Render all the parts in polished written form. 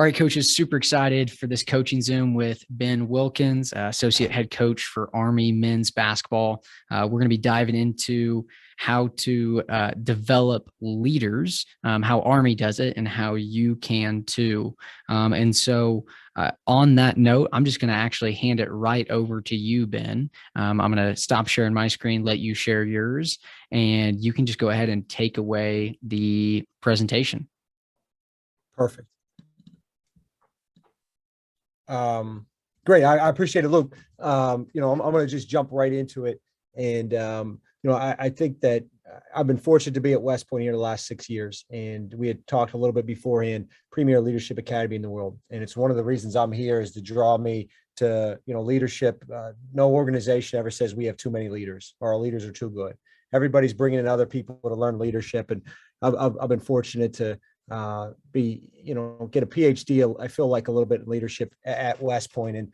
All right, coaches, super excited for this coaching Zoom with Ben Wilkins, associate head coach for Army men's basketball. We're going to be diving into how to develop leaders, how Army does it, and how you can too. On that note, I'm just going to actually hand it right over to you, Ben. I'm going to stop sharing my screen, let you share yours, and you can just go ahead and take away the presentation. Perfect. Great. I appreciate it, Luke. I'm going to just jump right into it. And, I think that I've been fortunate to be at West Point here the last 6 years. And we had talked a little bit beforehand, Premier Leadership Academy in the world. And it's one of the reasons I'm here is to draw me to, leadership. No organization ever says we have too many leaders or our leaders are too good. Everybody's bringing in other people to learn leadership. And I've been fortunate to get a PhD, I feel like a little bit in leadership at West Point. And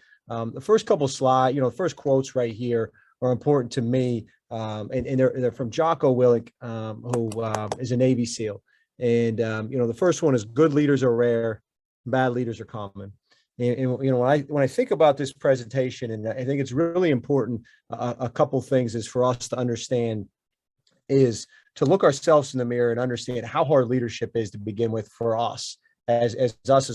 the first couple slides, first quotes right here are important to me. And they're from Jocko Willink, who is a Navy SEAL. And, the first one is good leaders are rare, bad leaders are common. And when I think about this presentation, and I think it's really important, a couple things is for us to understand is to look ourselves in the mirror and understand how hard leadership is to begin with for us as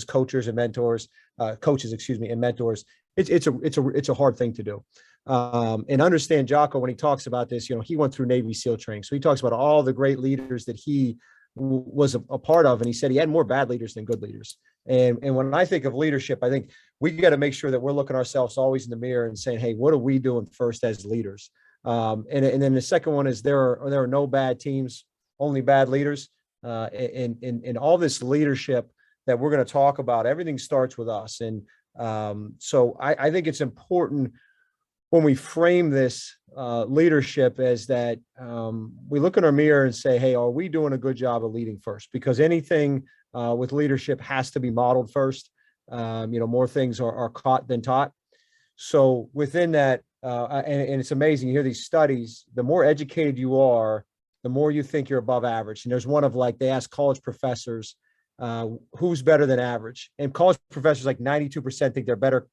coaches and mentors, and mentors. It's a hard thing to do. And understand Jocko, when he talks about this, he went through Navy SEAL training. So he talks about all the great leaders that he was a part of. And he said he had more bad leaders than good leaders. And when I think of leadership, I think we got to make sure that we're looking ourselves always in the mirror and saying, hey, what are we doing first as leaders? And then the second one is there are no bad teams, only bad leaders. And all this leadership that we're going to talk about, everything starts with us. And so I think it's important when we frame this leadership as that we look in our mirror and say, hey, are we doing a good job of leading first? Because anything with leadership has to be modeled first. More things are caught than taught. So within that, and it's amazing, you hear these studies, the more educated you are, the more you think you're above average. And there's one of they ask college professors, who's better than average? And college professors, 92% think they're better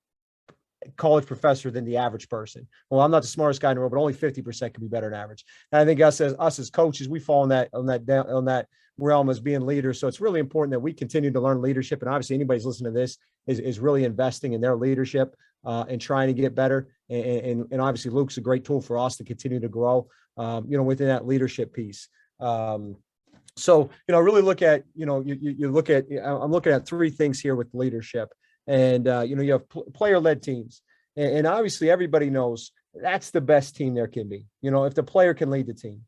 college professor than the average person. Well, I'm not the smartest guy in the world, but only 50% can be better than average. And I think us as coaches, we fall on that realm as being leaders. So it's really important that we continue to learn leadership. And obviously anybody's listening to this is really investing in their leadership and trying to get better. And obviously Luke's a great tool for us to continue to grow, within that leadership piece. So, really look at, I'm looking at three things here with leadership. And, you have player-led teams. And obviously everybody knows that's the best team there can be, if the player can lead the team.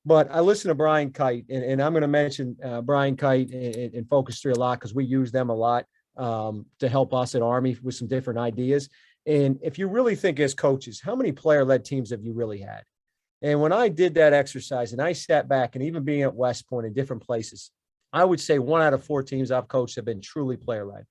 But I listen to Brian Kite, and I'm going to mention Brian Kite and Focus 3 a lot because we use them a lot to help us at Army with some different ideas. And if you really think as coaches, how many player-led teams have you really had? And when I did that exercise and I sat back, and even being at West Point in different places, I would say 1 out of 4 teams I've coached have been truly player-led.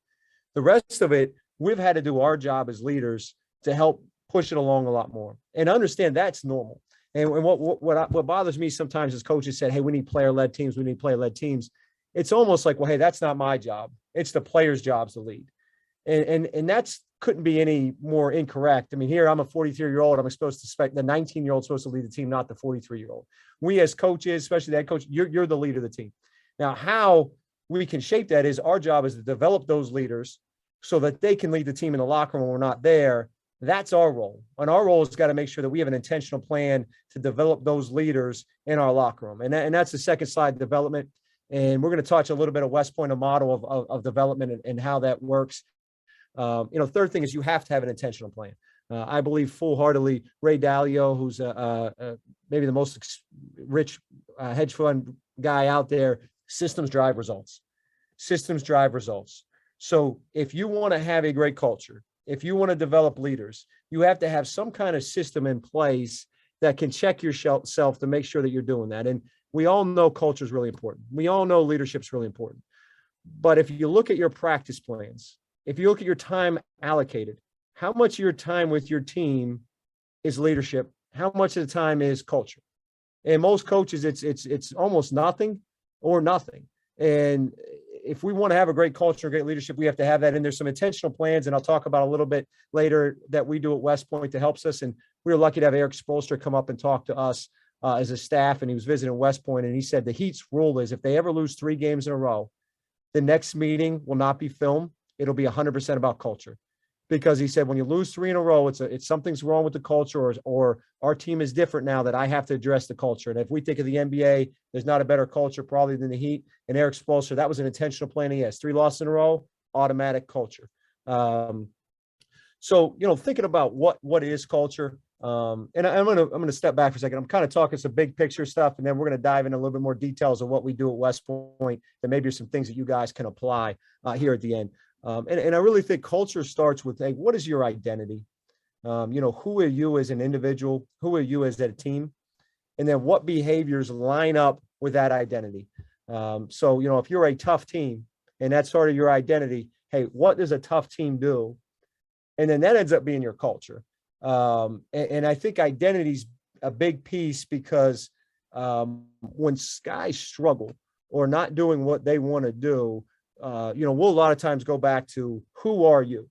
The rest of it, we've had to do our job as leaders to help push it along a lot more and understand that's normal. And what bothers me sometimes is coaches said, hey, we need player-led teams. We need player-led teams. It's almost like, well, hey, that's not my job. It's the players' jobs to lead. And that's couldn't be any more incorrect. I mean, here I'm a 43-year-old. I'm supposed to expect the 19-year-old supposed to lead the team, not the 43-year-old. We as coaches, especially the head coach, you're the leader of the team. Now, how we can shape that is our job is to develop those leaders so that they can lead the team in the locker room when we're not there. That's our role. And our role has got to make sure that we have an intentional plan to develop those leaders in our locker room. And that's the second slide, development. And we're going to touch a little bit of West Point, a model of development and how that works. Third thing is you have to have an intentional plan. I believe full-heartedly Ray Dalio, who's maybe the most rich hedge fund guy out there, systems drive results. Systems drive results. So if you want to have a great culture, if you want to develop leaders, you have to have some kind of system in place that can check yourself to make sure that you're doing that. And we all know culture is really important. We all know leadership is really important. But if you look at your practice plans, if you look at your time allocated, how much of your time with your team is leadership? How much of the time is culture? And most coaches, it's almost nothing or nothing. And if we want to have a great culture, great leadership, we have to have that. And there's some intentional plans, and I'll talk about a little bit later, that we do at West Point that helps us. And we were lucky to have Eric Spolster come up and talk to us as a staff, and he was visiting West Point, and he said the Heat's rule is if they ever lose 3 games in a row, the next meeting will not be filmed. It'll be 100% about culture. Because he said, when you lose 3 in a row, it's something's wrong with the culture, or our team is different now, that I have to address the culture. And if we think of the NBA, there's not a better culture probably than the Heat. And Eric Spolster, that was an intentional plan. He has 3 losses in a row, automatic culture. So, thinking about what is culture, and I'm gonna step back for a second. I'm kind of talking some big picture stuff, and then we're gonna dive into a little bit more details of what we do at West Point, and maybe some things that you guys can apply here at the end. And I really think culture starts with, hey, what is your identity? Who are you as an individual? Who are you as a team? And then what behaviors line up with that identity? So, if you're a tough team and that's sort of your identity, hey, what does a tough team do? And then that ends up being your culture. And I think identity is a big piece, because when guys struggle or not doing what they want to do, we'll a lot of times go back to, who are you?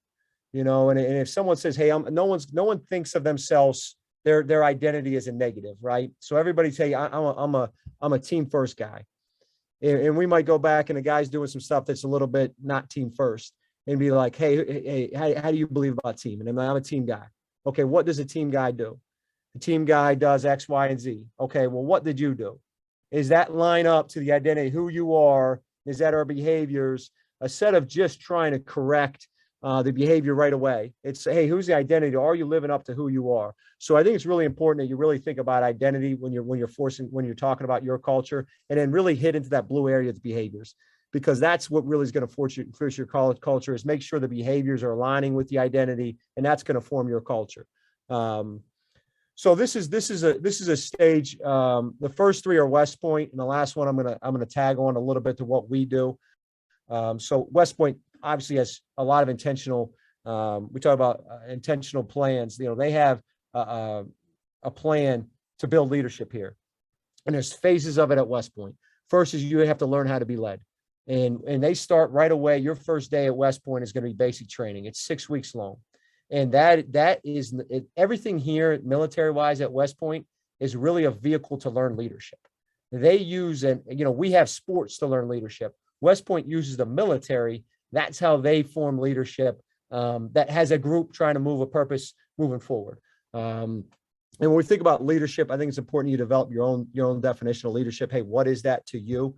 And if someone says, hey, no one thinks of themselves, their identity is a negative, right? So everybody say, I'm a team first guy. And we might go back and the guy's doing some stuff that's a little bit not team first, and be like, hey, how do you believe about team? And I'm a team guy. Okay, what does a team guy do? The team guy does X, Y, and Z. Okay, well, what did you do? Is that line up to the identity, who you are? Is that our behaviors? Instead of just trying to correct the behavior right away, it's, hey, who's the identity? Are you living up to who you are? So I think it's really important that you really think about identity when you're talking about your culture, and then really hit into that blue area of the behaviors, because that's what really is going to force your college culture, is make sure the behaviors are aligning with the identity, and that's going to form your culture. So this is a stage. The first 3 are West Point, and the last one I'm gonna tag on a little bit to what we do. So West Point obviously has a lot of intentional. We talk about intentional plans. They have a plan to build leadership here, and there's phases of it at West Point. First is you have to learn how to be led, and they start right away. Your first day at West Point is going to be basic training. It's 6 weeks long. And that is everything here, military wise, at West Point is really a vehicle to learn leadership. They use, we have sports to learn leadership. West Point uses the military. That's how they form leadership that has a group trying to move a purpose moving forward. And when we think about leadership, I think it's important you develop your own definition of leadership. Hey, what is that to you?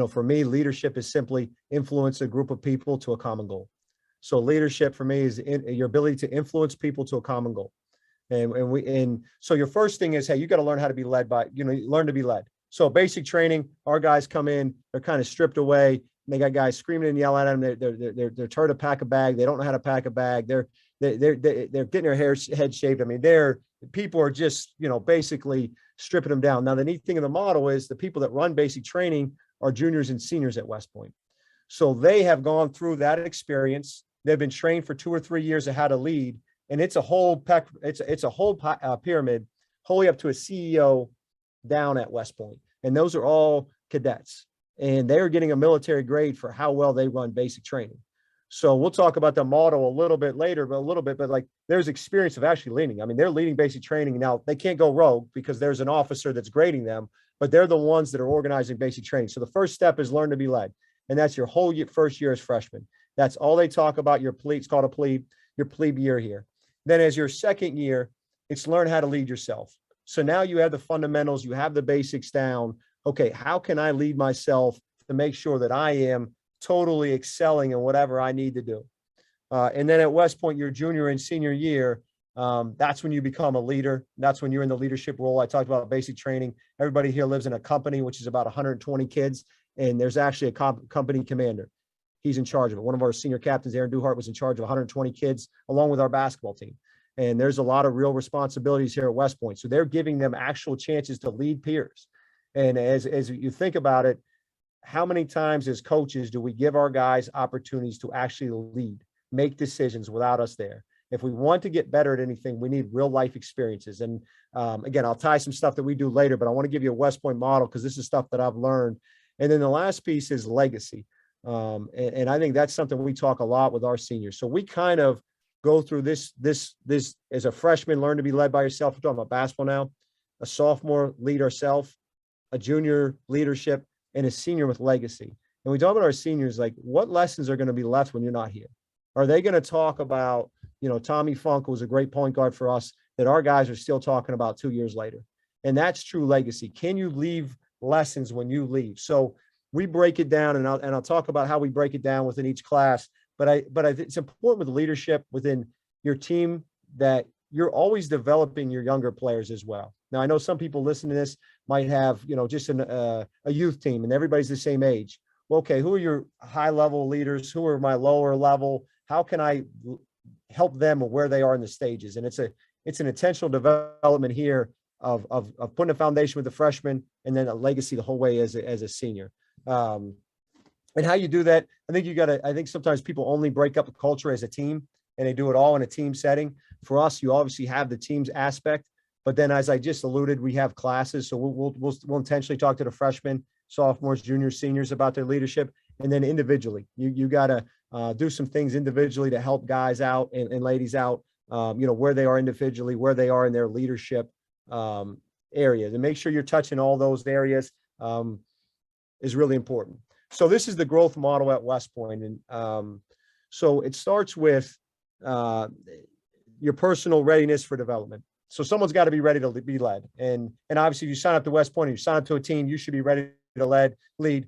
For me, leadership is simply influence a group of people to a common goal. So leadership for me is your ability to influence people to a common goal. And so your first thing is, hey, you got to learn how to be led by, learn to be led. So basic training, our guys come in, they're kind of stripped away. And they got guys screaming and yelling at them. They're trying to pack a bag. They don't know how to pack a bag. They're getting their head shaved. I mean, people are just, basically stripping them down. Now, the neat thing in the model is the people that run basic training are juniors and seniors at West Point. So they have gone through that experience. They've been trained for 2 or 3 years of how to lead, and it's a whole pyramid, wholly up to a CEO down at West Point. And those are all cadets, and they're getting a military grade for how well they run basic training. So we'll talk about the model a little bit later, but like there's experience of actually leading. I mean, they're leading basic training. Now they can't go rogue because there's an officer that's grading them, but they're the ones that are organizing basic training. So the first step is learn to be led. And that's your whole first year as freshmen. That's all they talk about. It's called a plebe, your plebe year here. Then as your second year, it's learn how to lead yourself. So now you have the fundamentals, you have the basics down. Okay, how can I lead myself to make sure that I am totally excelling in whatever I need to do? And then at West Point, your junior and senior year, that's when you become a leader. That's when you're in the leadership role. I talked about basic training. Everybody here lives in a company, which is about 120 kids. And there's actually a company commander. He's in charge of it. One of our senior captains, Aaron Duhart, was in charge of 120 kids, along with our basketball team. And there's a lot of real responsibilities here at West Point. So they're giving them actual chances to lead peers. And as you think about it, how many times as coaches do we give our guys opportunities to actually lead, make decisions without us there? If we want to get better at anything, we need real life experiences. And again, I'll tie some stuff that we do later, but I want to give you a West Point model because this is stuff that I've learned. And then the last piece is legacy. And I think that's something we talk a lot with our seniors. So we kind of go through this as a freshman, learn to be led by yourself. We're talking about basketball now. A sophomore, lead ourselves. A junior, leadership, and a senior with legacy. And we talk about our seniors, like what lessons are going to be left when you're not here? Are they going to talk about, Tommy Funk was a great point guard for us that our guys are still talking about 2 years later? And that's true legacy. Can you leave lessons when you leave? So we break it down, and I'll talk about how we break it down within each class. But I think it's important with leadership within your team that you're always developing your younger players as well. Now, I know some people listening to this might have, just a youth team and everybody's the same age. Well, okay, who are your high level leaders? Who are my lower level? How can I help them where they are in the stages? And it's an intentional development here of putting a foundation with the freshman and then a legacy the whole way as a senior. And how you do that, I think sometimes people only break up a culture as a team and they do it all in a team setting. For us, you obviously have the team's aspect, but then as I just alluded, we have classes. So we'll intentionally talk to the freshmen, sophomores, juniors, seniors about their leadership. And then individually, you got to do some things individually to help guys out and ladies out, where they are individually, where they are in their leadership areas, and make sure you're touching all those areas is really important. So this is the growth model at West Point. And so it starts with your personal readiness for development. So someone's got to be ready to be led. And obviously if you sign up to West Point, or you sign up to a team, you should be ready to lead,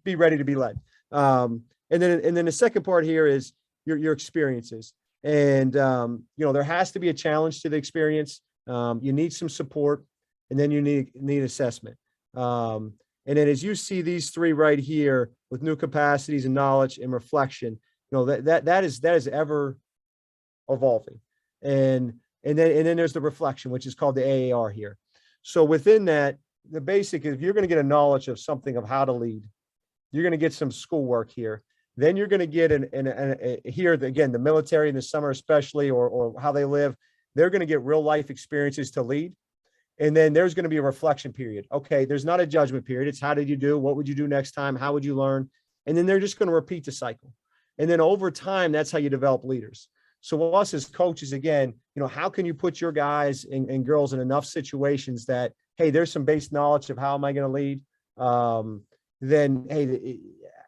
be ready to be led. And then the second part here is your experiences. And, there has to be a challenge to the experience. You need some support, and then you need assessment. And then as you see these three right here with new capacities and knowledge and reflection, that is ever evolving. And then there's the reflection, which is called the AAR here. So within that, the basic is, if you're going to get a knowledge of something of how to lead, you're going to get some schoolwork here. Then you're going to get here again, the military in the summer, especially, or how they live, they're going to get real life experiences to lead. And then there's going to be a reflection period. Okay, there's not a judgment period. It's how did you do? What would you do next time? How would you learn? And then they're just going to repeat the cycle. And then over time, that's how you develop leaders. So us as coaches, again, how can you put your guys and girls in enough situations that, hey, there's some base knowledge of how am I going to lead? Then, hey,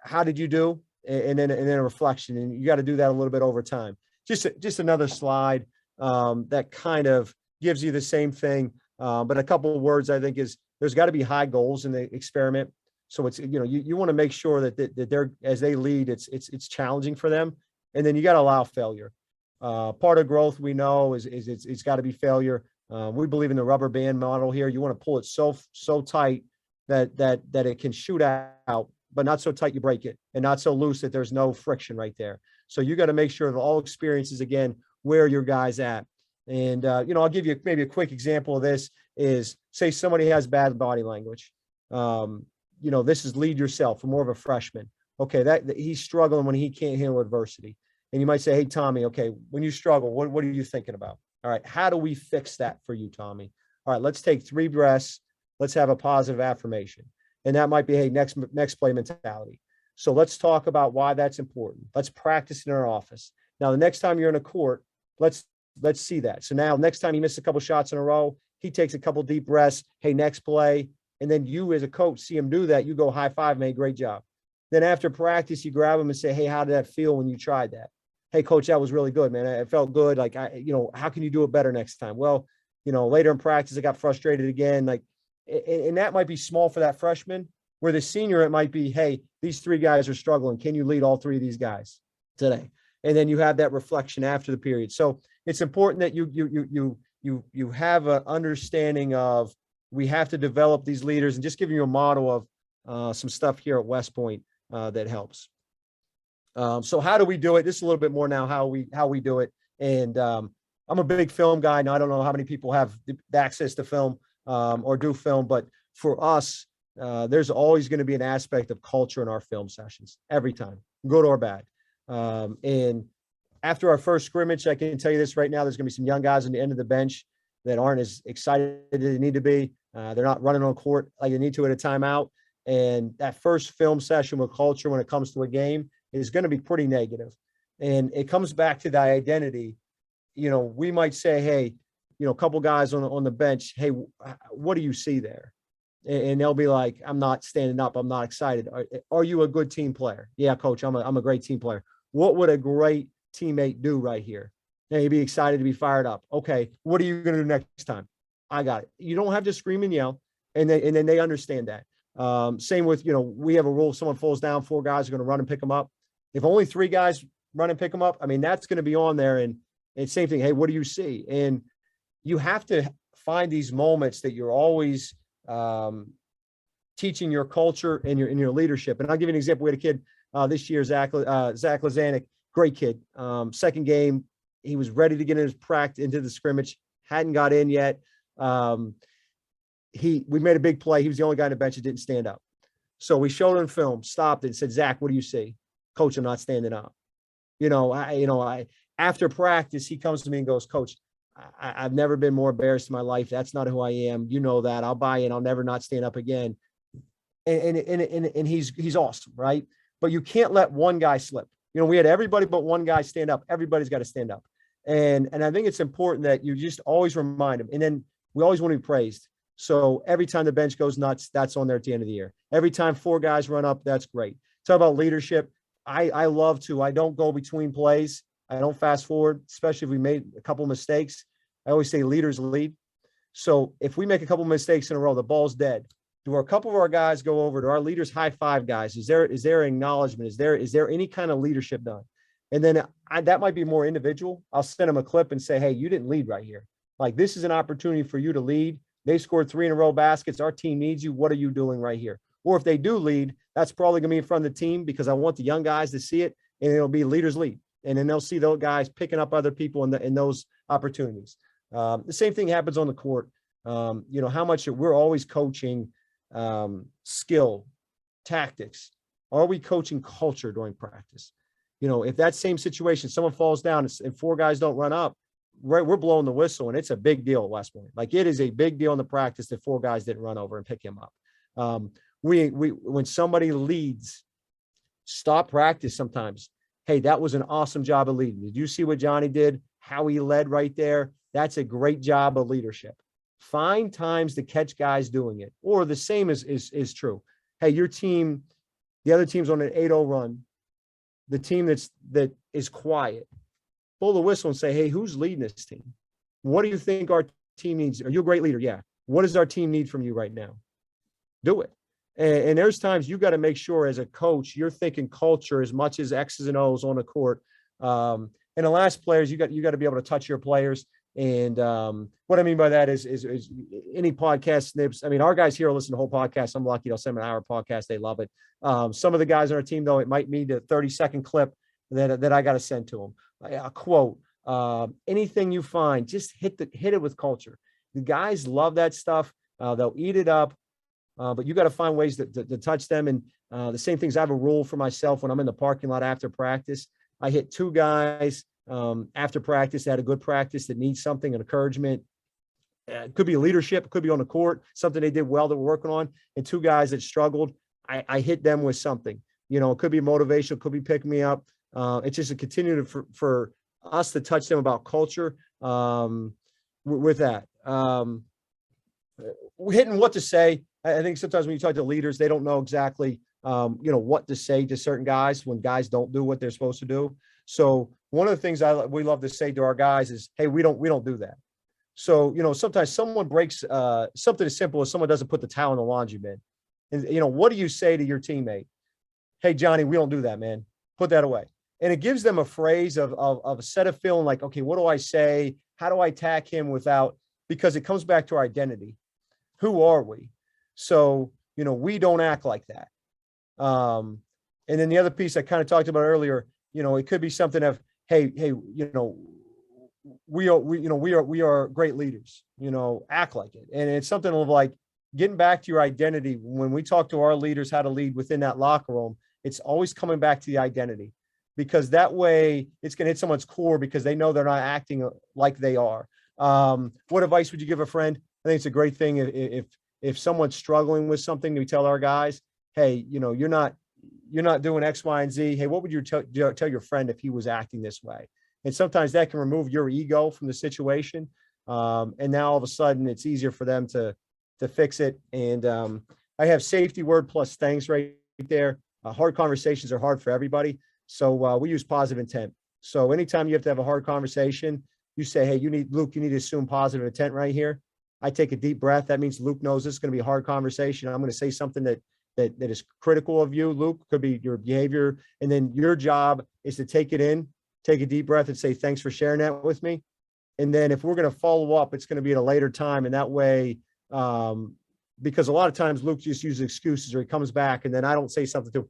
how did you do? And then a reflection. And you got to do that a little bit over time. Just another slide that kind of gives you the same thing. But a couple of words, I think, is there's got to be high goals in the experiment. So it's, you want to make sure that they're, as they lead, it's challenging for them. And then you got to allow failure. Part of growth, we know, is it's got to be failure. We believe in the rubber band model here. You want to pull it so tight that it can shoot out, but not so tight you break it, and not so loose that there's no friction right there. So you got to make sure that all experiences, again, where your guys at. And, I'll give you maybe a quick example of this is, say somebody has bad body language. This is lead yourself for more of a freshman. Okay, that he's struggling when he can't handle adversity. And you might say, hey, Tommy, okay, when you struggle, what are you thinking about? All right, how do we fix that for you, Tommy? All right, let's take 3 breaths. Let's have a positive affirmation. And that might be, hey, next play mentality. So let's talk about why that's important. Let's practice in our office. Now, the next time you're in a court, let's see that. So now next time he misses a couple shots in a row, he takes a couple deep breaths. Hey, next play. And then you as a coach see him do that. You go high five, man, great job. Then after practice, you grab him and say, hey, how did that feel when you tried that? Hey, coach, that was really good, man. It felt good. Like, how can you do it better next time? Well, later in practice, I got frustrated again. Like, and that might be small for that freshman, where the senior, it might be, hey, these 3 guys are struggling. Can you lead all 3 of these guys today? And then you have that reflection after the period. So it's important that you have an understanding of, we have to develop these leaders, and just giving you a model of some stuff here at West Point that helps. So how do we do it? This is a little bit more now how we do it. And I'm a big film guy. Now, I don't know how many people have the access to film or do film, but for us, there's always going to be an aspect of culture in our film sessions every time, good or bad. And after our first scrimmage, I can tell you this right now, there's going to be some young guys on the end of the bench that aren't as excited as they need to be. They're not running on court like they need to at a timeout. And that first film session with culture when it comes to a game is going to be pretty negative. And it comes back to the identity. We might say, hey, a couple guys on the bench, hey, what do you see there? And they'll be like, I'm not standing up. I'm not excited. Are you a good team player? Yeah, coach, I'm a great team player. What would a great teammate do right here? And you'd be excited to be fired up. Okay, what are you going to do next time? I got it. You don't have to scream and yell. And then they understand that. Same with, we have a rule. If someone falls down, 4 guys are going to run and pick them up. If only 3 guys run and pick them up, I mean, that's going to be on there. And same thing. Hey, what do you see? And you have to find these moments that you're always teaching your culture and your leadership. And I'll give you an example. We had a kid this year, Zach Lazanik, great kid. Second game, he was ready to get into the scrimmage, hadn't got in yet. We made a big play. He was the only guy on the bench that didn't stand up. So we showed him film, stopped it, and said, Zach, what do you see? Coach, I'm not standing up. After practice, he comes to me and goes, Coach, I've never been more embarrassed in my life. That's not who I am. You know that. I'll buy in. I'll never not stand up again. And he's awesome, right? But you can't let one guy slip. We had everybody but one guy stand up. Everybody's got to stand up. And I think it's important that you just always remind them. And then we always want to be praised. So every time the bench goes nuts, that's on there at the end of the year. Every time 4 guys run up, that's great. Talk about leadership. I love to. I don't go between plays. I don't fast forward, especially if we made a couple of mistakes. I always say leaders lead. So if we make a couple of mistakes in a row, the ball's dead. Do a couple of our guys go over to our leaders, high five guys? Is there acknowledgement? Is there any kind of leadership done? And then that might be more individual. I'll send them a clip and say, hey, you didn't lead right here. Like, this is an opportunity for you to lead. They scored 3 in a row baskets. Our team needs you. What are you doing right here? Or if they do lead, that's probably going to be in front of the team because I want the young guys to see it, and it'll be leaders lead. And then they'll see those guys picking up other people in those opportunities. The same thing happens on the court. How much we're always coaching skill, tactics. Are we coaching culture during practice? If that same situation, someone falls down and 4 guys don't run up, we're blowing the whistle, and it's a big deal at West Point. Like, it is a big deal in the practice that 4 guys didn't run over and pick him up. When somebody leads, stop practice sometimes. Hey, that was an awesome job of leading. Did you see what Johnny did? How he led right there? That's a great job of leadership. Find times to catch guys doing it. Or the same is true. Hey, your team, the other team's on an 8-0 run. The team that is quiet, blow the whistle and say, hey, who's leading this team? What do you think our team needs? Are you a great leader? Yeah. What does our team need from you right now? Do it. And there's times you got to make sure as a coach, you're thinking culture as much as X's and O's on the court. And the last players, you got to be able to touch your players. And what I mean by that is any podcast snips. I mean, our guys here listen to the whole podcast. I'm lucky. They'll send them an hour podcast. They love it. Some of the guys on our team, though, it might mean a 30-second clip that I got to send to them. A quote, anything you find, just hit it with culture. The guys love that stuff. They'll eat it up. But you got to find ways to touch them. And the same things, I have a rule for myself when I'm in the parking lot after practice. I hit 2 guys after practice that had a good practice that needs something, an encouragement. It could be leadership. It could be on the court, something they did well that we're working on. And 2 guys that struggled, I hit them with something. It could be motivational, it could be pick me up. It's just a continue for us to touch them about culture with that. Hitting what to say. I think sometimes when you talk to leaders, they don't know exactly, what to say to certain guys when guys don't do what they're supposed to do. So one of the things we love to say to our guys is, hey, we don't do that. So, sometimes someone breaks something as simple as someone doesn't put the towel in the laundry bin. And, what do you say to your teammate? Hey, Johnny, we don't do that, man. Put that away. And it gives them a phrase of a set of feeling like, okay, what do I say? How do I attack him because it comes back to our identity. Who are we? So, we don't act like that. And then the other piece I kind of talked about earlier, it could be something of, hey, we are great leaders, act like it. And it's something of like getting back to your identity. When we talk to our leaders, how to lead within that locker room, it's always coming back to the identity, because that way it's going to hit someone's core because they know they're not acting like they are. What advice would you give a friend? I think it's a great thing if someone's struggling with something, we tell our guys, hey, you're not doing X, Y, and Z. Hey, what would you tell your friend if he was acting this way? And sometimes that can remove your ego from the situation. And now all of a sudden it's easier for them to fix it. And I have safety word plus thanks right there. Hard conversations are hard for everybody. So we use positive intent. So anytime you have to have a hard conversation, you say, hey, Luke, you need to assume positive intent right here. I take a deep breath. That means Luke knows this is going to be a hard conversation. I'm going to say something that is critical of you, Luke, could be your behavior. And then your job is to take it in, take a deep breath and say, thanks for sharing that with me. And then if we're going to follow up, it's going to be at a later time. And that way, because a lot of times Luke just uses excuses or he comes back and then I don't say something to him.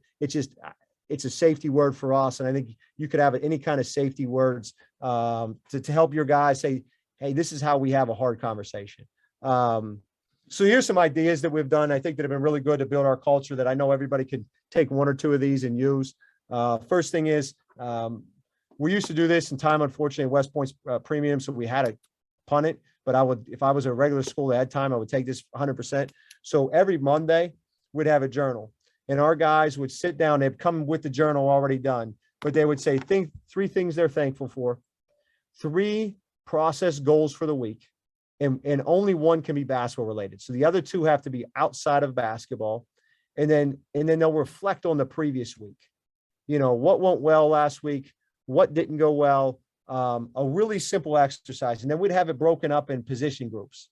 It's a safety word for us. And I think you could have any kind of safety words to help your guys say, hey, this is how we have a hard conversation. So here's some ideas that we've done, I think, that have been really good to build our culture that I know everybody could take one or two of these and use. First thing is, we used to do this in time, unfortunately, West Point's premium, so we had to punt it. But if I was a regular school that had time, I would take this 100%. So every Monday, we'd have a journal. And our guys would sit down, they'd come with the journal already done, but they would say, three things they're thankful for, 3 process goals for the week. And only one can be basketball related. So the other 2 have to be outside of basketball. And then they'll reflect on the previous week. What went well last week? What didn't go well? A really simple exercise. And then we'd have it broken up in position groups.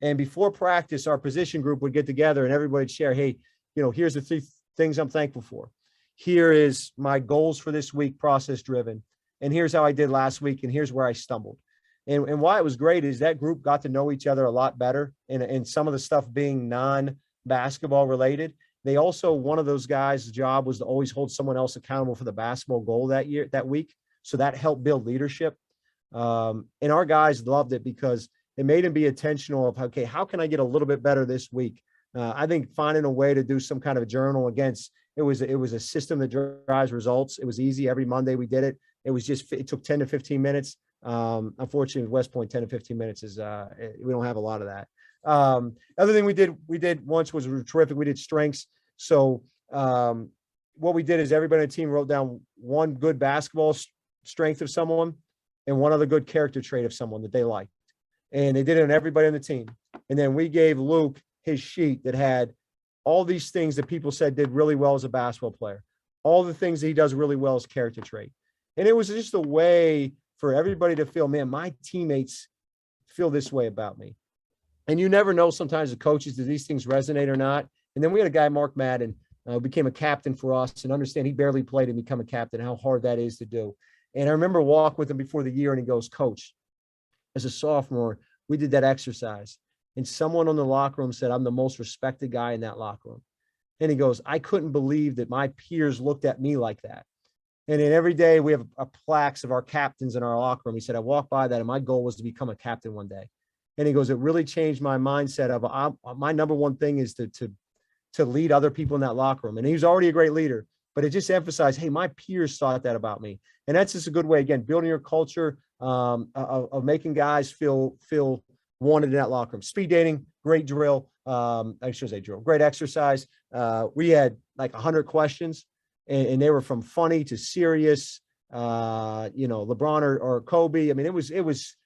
And before practice, our position group would get together and everybody would share, hey, here's the 3 things I'm thankful for. Here is my goals for this week, process driven. And here's how I did last week. And here's where I stumbled. And why it was great is that group got to know each other a lot better. And some of the stuff being non-basketball related. They also, one of those guys' job was to always hold someone else accountable for the basketball goal that week. So that helped build leadership. And our guys loved it because it made them be intentional of, okay, how can I get a little bit better this week? I think finding a way to do some kind of a journal against, it was a system that drives results. It was easy. Every Monday we did it. It took 10 to 15 minutes. Unfortunately with West Point, 10 to 15 minutes is we don't have a lot of that. Other thing we did once was terrific. We did strengths. So what we did is everybody on the team wrote down one good basketball strength of someone and one other good character trait of someone that they liked. And they did it on everybody on the team. And then we gave Luke his sheet that had all these things that people said did really well as a basketball player, all the things that he does really well as character trait. And it was just a way for everybody to feel, man, my teammates feel this way about me. And you never know sometimes the coaches, do these things resonate or not? And then we had a guy, Mark Madden, became a captain for us, and understand he barely played and become a captain, how hard that is to do. And I remember walking with him before the year and he goes, Coach, as a sophomore, we did that exercise. And someone on the locker room said, I'm the most respected guy in that locker room. And he goes, I couldn't believe that my peers looked at me like that. And then every day we have a plaques of our captains in our locker room. He said, I walked by that and my goal was to become a captain one day. And he goes, it really changed my mindset of my number one thing is to lead other people in that locker room. And he was already a great leader, but it just emphasized, hey, my peers thought that about me. And that's just a good way, again, building your culture of making guys feel wanted in that locker room. Speed dating, great drill. I should say drill, great exercise. We had like 100 questions. And they were from funny to serious, LeBron or Kobe. I mean, it was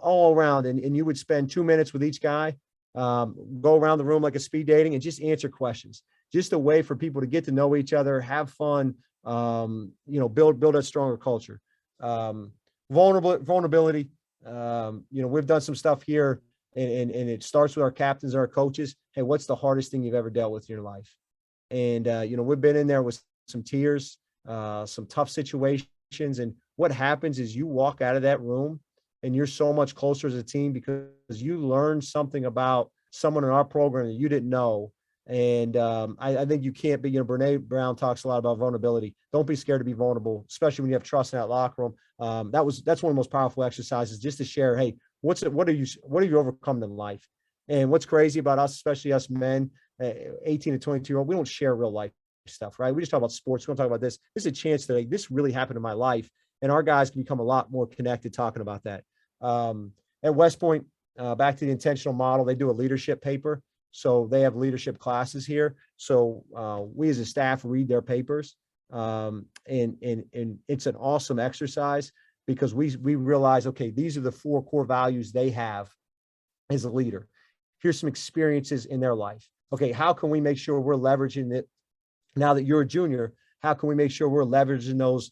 all around. And you would spend 2 minutes with each guy, go around the room like a speed dating and just answer questions. Just a way for people to get to know each other, have fun, build a stronger culture. Vulnerability. We've done some stuff here and it starts with our captains and our coaches. Hey, what's the hardest thing you've ever dealt with in your life? And, we've been in there with some tears, some tough situations. And what happens is you walk out of that room and you're so much closer as a team because you learn something about someone in our program that you didn't know. And I think you can't be, Brene Brown talks a lot about vulnerability. Don't be scared to be vulnerable, especially when you have trust in that locker room. That's one of the most powerful exercises, just to share, hey, what have you overcome in life? And what's crazy about us, especially us men, 18 to 22-year-old, we don't share real life stuff, right? We just talk about sports. We don't talk about this. This is a chance that this really happened in my life. And our guys can become a lot more connected talking about that. At West Point, back to the intentional model, they do a leadership paper. So they have leadership classes here. So we as a staff read their papers, and it's an awesome exercise because we realize, okay, these are the 4 core values they have as a leader. Here's some experiences in their life. Okay, how can we make sure we're leveraging it now that you're a junior? How can we make sure we're leveraging those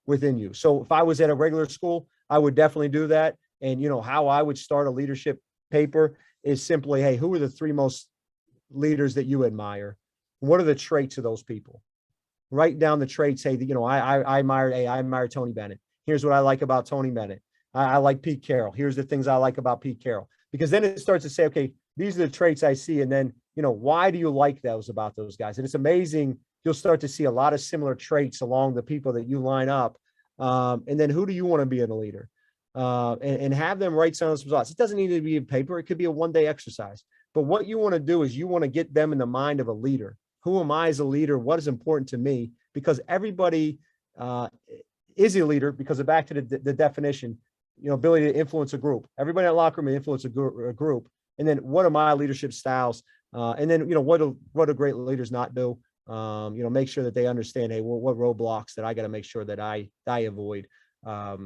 within you? So if I was at a regular school, I would definitely do that. And how I would start a leadership paper is simply, hey, who are the 3 most leaders that you admire? What are the traits of those people? Write down the traits. Hey, I admire Tony Bennett. Here's what I like about Tony Bennett. I like Pete Carroll. Here's the things I like about Pete Carroll. Because then it starts to say, okay, these are the traits I see. And then, why do you like those about those guys? And it's amazing. You'll start to see a lot of similar traits along the people that you line up. And then who do you want to be in a leader? And have them write some thoughts. It doesn't need to be a paper. It could be a one-day exercise. But what you want to do is you want to get them in the mind of a leader. Who am I as a leader? What is important to me? Because everybody is a leader because of back to the definition, ability to influence a group. Everybody in that locker room influence a group. And then what are my leadership styles? And then, what do great leaders not do? Make sure that they understand, hey, what roadblocks that I got to make sure that I avoid. A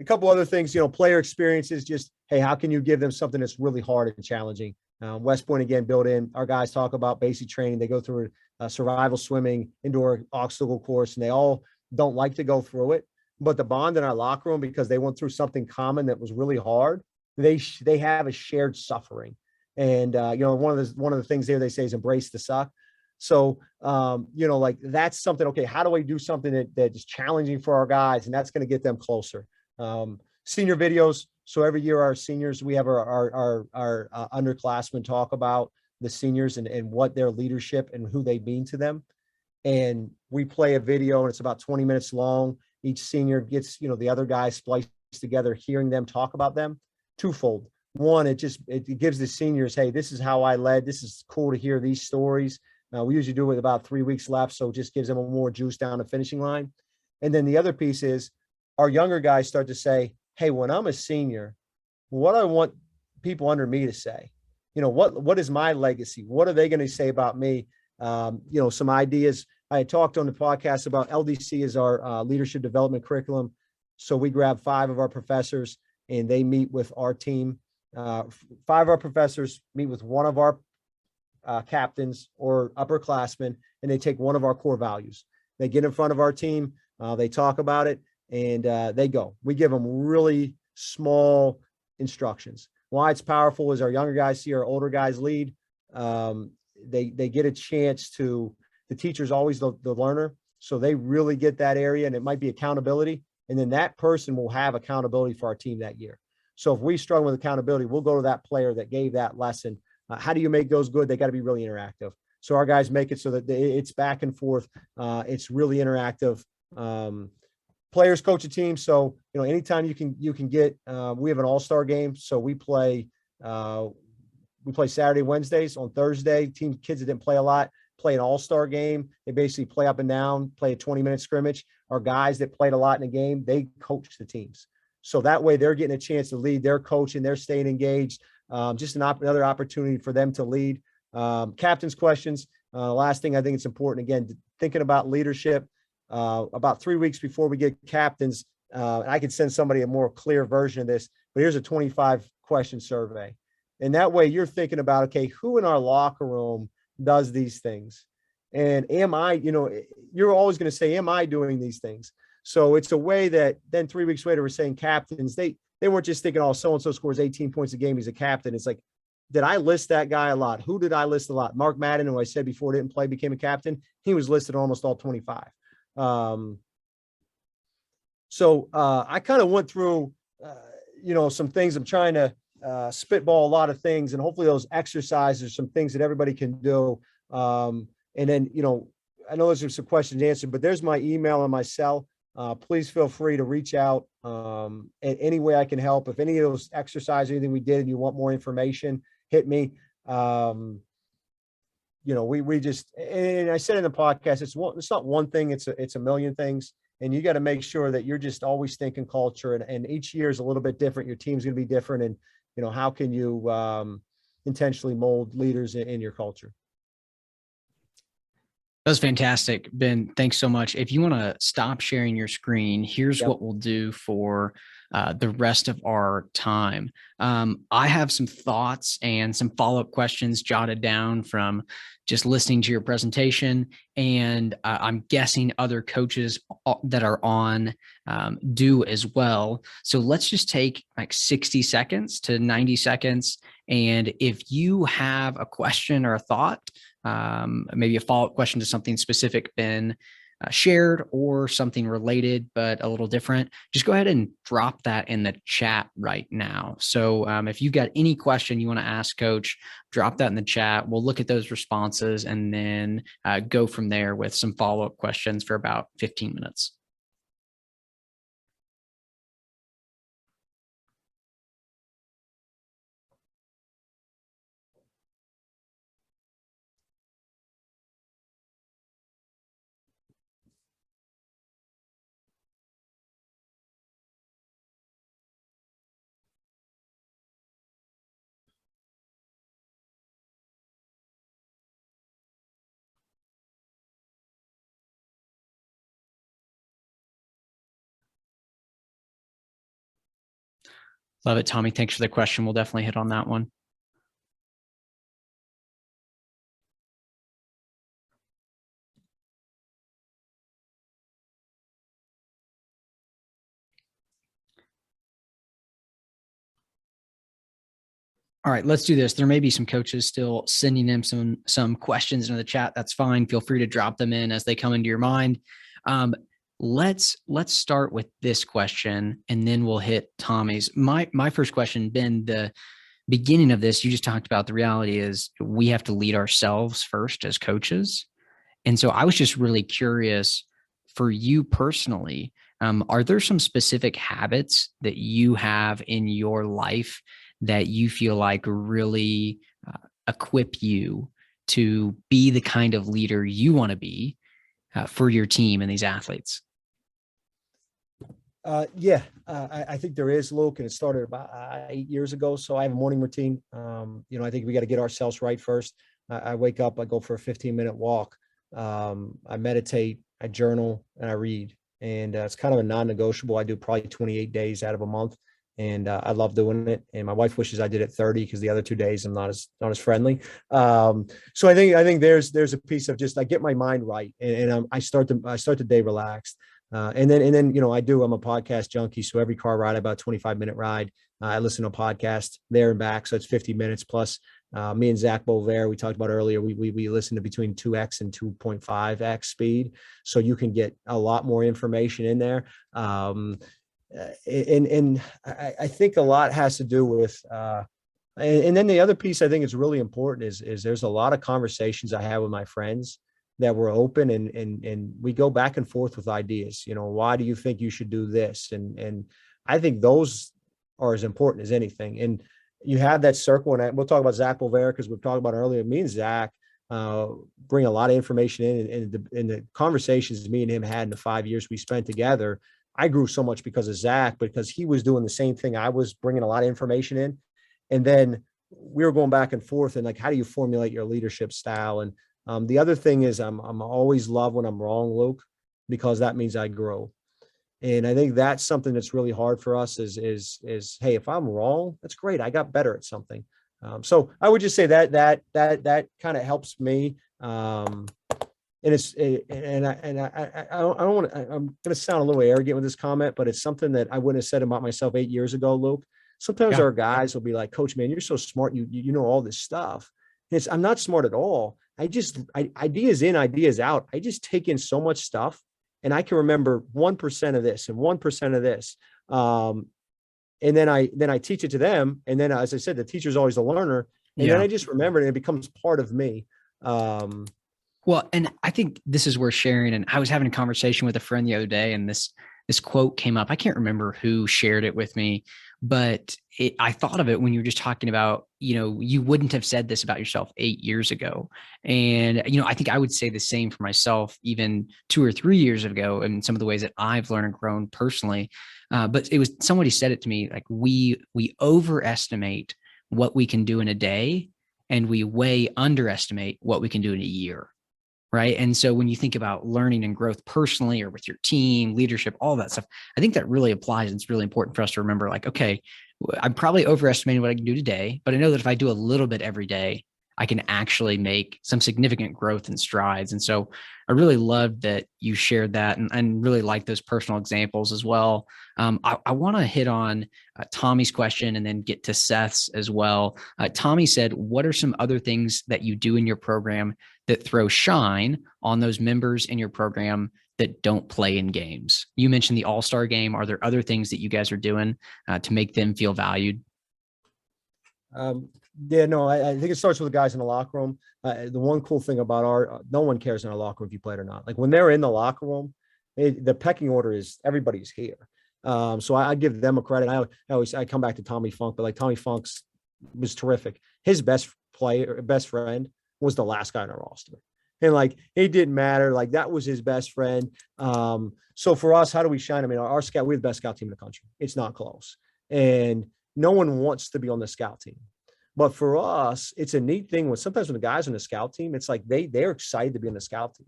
couple other things, player experiences, just, hey, how can you give them something that's really hard and challenging? West Point, again, built in. Our guys talk about basic training. They go through survival swimming, indoor obstacle course, and they all don't like to go through it. But the bond in our locker room, because they went through something common that was really hard, they have a shared suffering. And, one of the things there they say is embrace the suck. So, like that's something, okay, how do I do something that is challenging for our guys? And that's going to get them closer. Senior videos. So every year our seniors, we have our underclassmen talk about the seniors and what their leadership and who they mean to them. And we play a video and it's about 20 minutes long. Each senior gets, the other guys spliced together, hearing them talk about them. Twofold. One, it gives the seniors, hey, this is how I led. This is cool to hear these stories. We usually do it with about 3 weeks left. So it just gives them a more juice down the finishing line. And then the other piece is our younger guys start to say, hey, when I'm a senior, what do I want people under me to say? What is my legacy? What are they going to say about me? Some ideas. I had talked on the podcast about LDC is our leadership development curriculum. So we grab 5 of our professors and they meet with our team. 5 of our professors meet with one of our captains or upperclassmen, and they take one of our core values. They get in front of our team. They talk about it and they go. We give them really small instructions. Why it's powerful is our younger guys see our older guys lead. They get a chance to, the teacher's always the learner. So they really get that area, and it might be accountability. And then that person will have accountability for our team that year. So if we struggle with accountability, we'll go to that player that gave that lesson. How do you make those good? They got to be really interactive. So our guys make it so that it's back and forth. It's really interactive. Players coach a team. So, anytime you can get, we have an all-star game. So we play Saturday, Wednesdays. On Thursday, kids that didn't play a lot play an all-star game. They basically play up and down, play a 20-minute scrimmage. Our guys that played a lot in the game, they coach the teams. So that way they're getting a chance to lead, they're coaching, they're staying engaged. Just another opportunity for them to lead. Captain's questions. Last thing I think it's important, again, thinking about leadership. About 3 weeks before we get captains, I could send somebody a more clear version of this, but here's a 25-question survey. And that way you're thinking about, okay, who in our locker room does these things? And am I, you're always going to say, am I doing these things? So it's a way that then 3 weeks later, we're saying captains, they weren't just thinking, oh, so-and-so scores 18 points a game, he's a captain. It's like, did I list that guy a lot? Who did I list a lot? Mark Madden, who I said before didn't play, became a captain. He was listed almost all 25. So I kind of went through, some things. I'm trying to spitball a lot of things, and hopefully those exercises are some things that everybody can do. And then, I know those are some questions answered, but there's my email and my cell. Please feel free to reach out in any way I can help. If any of those exercises, anything we did, and you want more information, hit me. We just, and I said in the podcast, it's not one thing, it's a million things. And you got to make sure that you're just always thinking culture, and each year is a little bit different. Your team's going to be different. And, how can you, intentionally mold leaders in your culture. That was fantastic, Ben. Thanks so much. If you want to stop sharing your screen, here's Yep. what we'll do for the rest of our time. I have some thoughts and some follow-up questions jotted down from just listening to your presentation, and I'm guessing other coaches that are on do as well. So let's just take like 60 seconds to 90 seconds. And if you have a question or a thought, maybe a follow-up question to something specific Ben shared or something related but a little different, just go ahead and drop that in the chat right now. So if you've got any question you want to ask Coach, drop that in the chat. We'll look at those responses and then go from there with some follow-up questions for about 15 minutes. Love it, Tommy. Thanks for the question. We'll definitely hit on that one. All right, let's do this. There may be some coaches still sending in some questions into the chat. That's fine. Feel free to drop them in as they come into your mind. Let's start with this question, and then we'll hit Tommy's. My first question, Ben, the beginning of this, you just talked about the reality is we have to lead ourselves first as coaches. And so I was just really curious for you personally, are there some specific habits that you have in your life that you feel like really equip you to be the kind of leader you want to be for your team and these athletes? Yeah, I think there is, Luke, and it started about 8 years ago. So I have a morning routine. I think we got to get ourselves right first. I wake up, I go for a 15-minute walk. I meditate, I journal, and I read. And it's kind of a non-negotiable. I do probably 28 days out of a month. And I love doing it. And my wife wishes I did it 30 because the other 2 days I'm not as friendly. So I think there's a piece of just I get my mind right, and I start the day relaxed. And then I'm a podcast junkie. So every car ride, about 25-minute ride, I listen to a podcast there and back. So it's 50 minutes plus. Me and Zach Bovair, we talked about earlier, we listen to between 2x and 2.5x speed. So you can get a lot more information in there. And I think a lot has to do with, and then the other piece I think is really important is there's a lot of conversations I have with my friends that were open and we go back and forth with ideas. Why do you think you should do this? And I think those are as important as anything. And you have that circle, and we'll talk about Zach Bovair because we've talked about earlier. Me and Zach bring a lot of information in the conversations me and him had in the 5 years we spent together. I grew so much because of Zach, because he was doing the same thing. I was bringing a lot of information in, and then we were going back and forth and like, how do you formulate your leadership style? And the other thing is I'm always love when I'm wrong, Luke, because that means I grow. And I think that's something that's really hard for us is, hey, if I'm wrong, that's great. I got better at something. So I would just say that kind of helps me. And I don't want to, I'm going to sound a little arrogant with this comment, but it's something that I wouldn't have said about myself 8 years ago, Luke. Sometimes our guys will be like, Coach, man, you're so smart. You know all this stuff. And I'm not smart at all. Ideas in, ideas out. I just take in so much stuff, and I can remember 1% of this and 1% of this. And then I teach it to them. And then, as I said, the teacher's always the learner. And then I just remember it, and it becomes part of me. Well, and I think this is worth sharing. And I was having a conversation with a friend the other day, and this quote came up. I can't remember who shared it with me, but I thought of it when you were just talking about, you wouldn't have said this about yourself 8 years ago. And, I think I would say the same for myself, even 2 or 3 years ago, and some of the ways that I've learned and grown personally. But it was somebody said it to me, like we overestimate what we can do in a day and we way underestimate what we can do in a year. Right. And so when you think about learning and growth personally or with your team, leadership, all that stuff, I think that really applies. It's really important for us to remember, like, okay, I'm probably overestimating what I can do today, but I know that if I do a little bit every day, I can actually make some significant growth and strides. And so I really loved that you shared that, and really like those personal examples as well. I want to hit on Tommy's question and then get to Seth's as well. Tommy said, what are some other things that you do in your program that throw shine on those members in your program that don't play in games? You mentioned the All-Star game. Are there other things that you guys are doing to make them feel valued? Yeah, no, I think it starts with the guys in the locker room. The one cool thing about no one cares in our locker room if you played or not. Like when they're in the locker room, the pecking order is everybody's here. So I give them a credit. I come back to Tommy Funk, but like Tommy Funk's was terrific. His best friend was the last guy on our roster. And like, it didn't matter. Like that was his best friend. So for us, how do we shine? I mean, our scout, we're the best scout team in the country. It's not close. And no one wants to be on the scout team. But for us, it's a neat thing sometimes when the guys on the scout team, it's like they're excited to be on the scout team.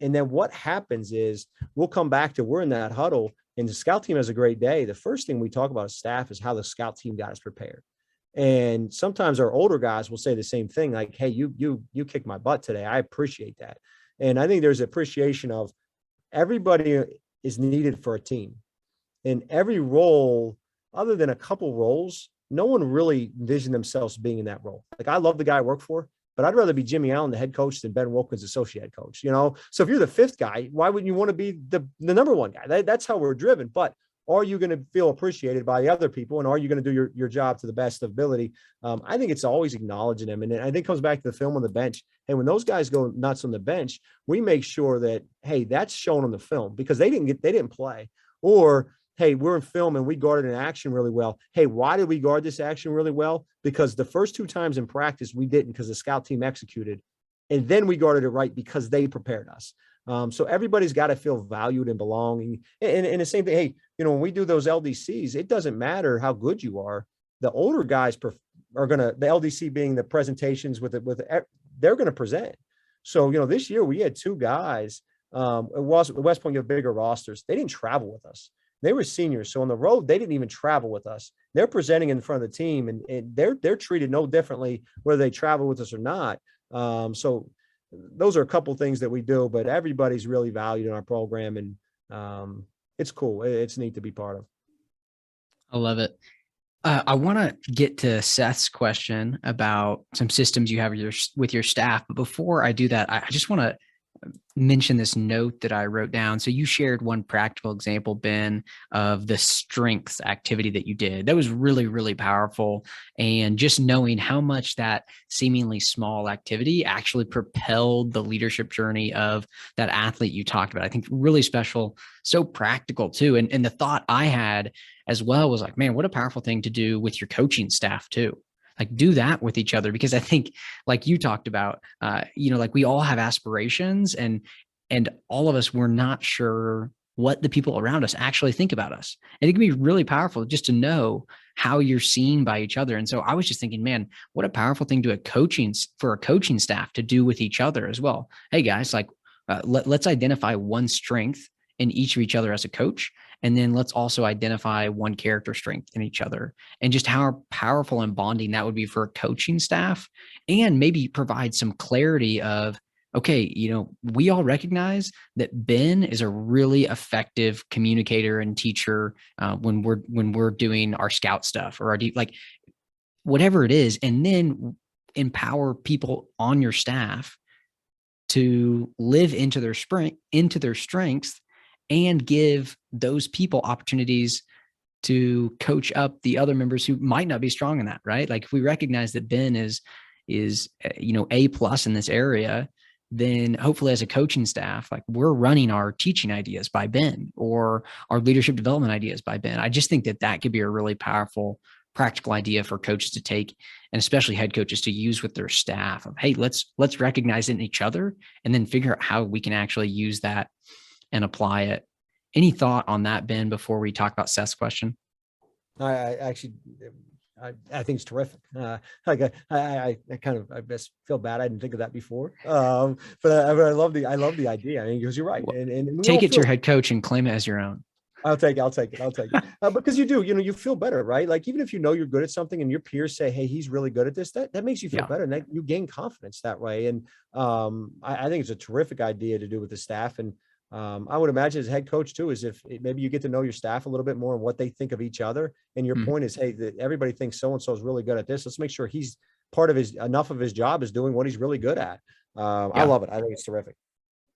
And then what happens is we'll come back to we're in that huddle and the scout team has a great day. The first thing we talk about as staff is how the scout team got us prepared. And sometimes our older guys will say the same thing, like, hey, you kicked my butt today. I appreciate that. And I think there's appreciation of everybody is needed for a team. And every role, other than a couple roles, no one really envisioned themselves being in that role. Like I love the guy I work for, but I'd rather be Jimmy Allen, the head coach, than Ben Wilkins, associate head coach, you know? So if you're the fifth guy, why wouldn't you want to be the number one guy? That's how we're driven. But are you going to feel appreciated by the other people? And are you going to do your job to the best of ability? I think it's always acknowledging them. And I think it comes back to the film on the bench. And when those guys go nuts on the bench, we make sure that, hey, that's shown on the film because they didn't play. Or, hey, we're in film and we guarded an action really well. Hey, why did we guard this action really well? Because the first two times in practice, we didn't because the scout team executed. And then we guarded it right because they prepared us. So everybody's got to feel valued and belonging. And the same thing, hey, you know, when we do those LDCs, it doesn't matter how good you are. The older guys are going to, the LDC being the presentations they're going to present. So, you know, this year we had two guys. West Point, you have bigger rosters. They didn't travel with us. They were seniors. So on the road, they didn't even travel with us. They're presenting in front of the team and they're treated no differently whether they travel with us or not. So those are a couple of things that we do, but everybody's really valued in our program and it's cool. It's neat to be part of. I love it. I want to get to Seth's question about some systems you have with your staff. But before I do that, I just want to mention this note that I wrote down. So you shared one practical example, Ben, of the strengths activity that you did. That was really, really powerful. And just knowing how much that seemingly small activity actually propelled the leadership journey of that athlete you talked about, I think really special, so practical too. And the thought I had as well was like, man, what a powerful thing to do with your coaching staff too. Like do that with each other, because I think like you talked about, you know, like we all have aspirations and all of us, we're not sure what the people around us actually think about us. And it can be really powerful just to know how you're seen by each other. And so I was just thinking, man, what a powerful thing for a coaching staff to do with each other as well. Hey guys, like let's identify one strength in each of each other as a coach. And then let's also identify one character strength in each other, and just how powerful and bonding that would be for a coaching staff, and maybe provide some clarity of, okay, you know, we all recognize that Ben is a really effective communicator and teacher when we're doing our scout stuff or like whatever it is, and then empower people on your staff to live into their strengths and give those people opportunities to coach up the other members who might not be strong in that, right? Like if we recognize that Ben is, you know, A+ in this area, then hopefully as a coaching staff, like we're running our teaching ideas by Ben or our leadership development ideas by Ben. I just think that could be a really powerful practical idea for coaches to take, and especially head coaches to use with their staff of, hey, let's recognize it in each other and then figure out how we can actually use that and apply it. Any thought on that, Ben, before we talk about Seth's question? I actually, I think it's terrific. Like I kind of, I best feel bad. I didn't think of that before. But I love the idea. I mean, because you're right. Well, And we all take it to feel, your head coach and claim it as your own. I'll take it. I'll take it. I'll take it. Because you do, you feel better, right? Like, even if you know you're good at something and your peers say, hey, he's really good at this, that makes you feel Yeah. better, and that you gain confidence that way. And I think it's a terrific idea to do with the staff. And I would imagine as head coach too, is if maybe you get to know your staff a little bit more and what they think of each other. And your Mhm. point is, hey, everybody thinks so-and-so is really good at this. Let's make sure he's part of enough of his job is doing what he's really good at. I Yeah. love it. I think it's terrific.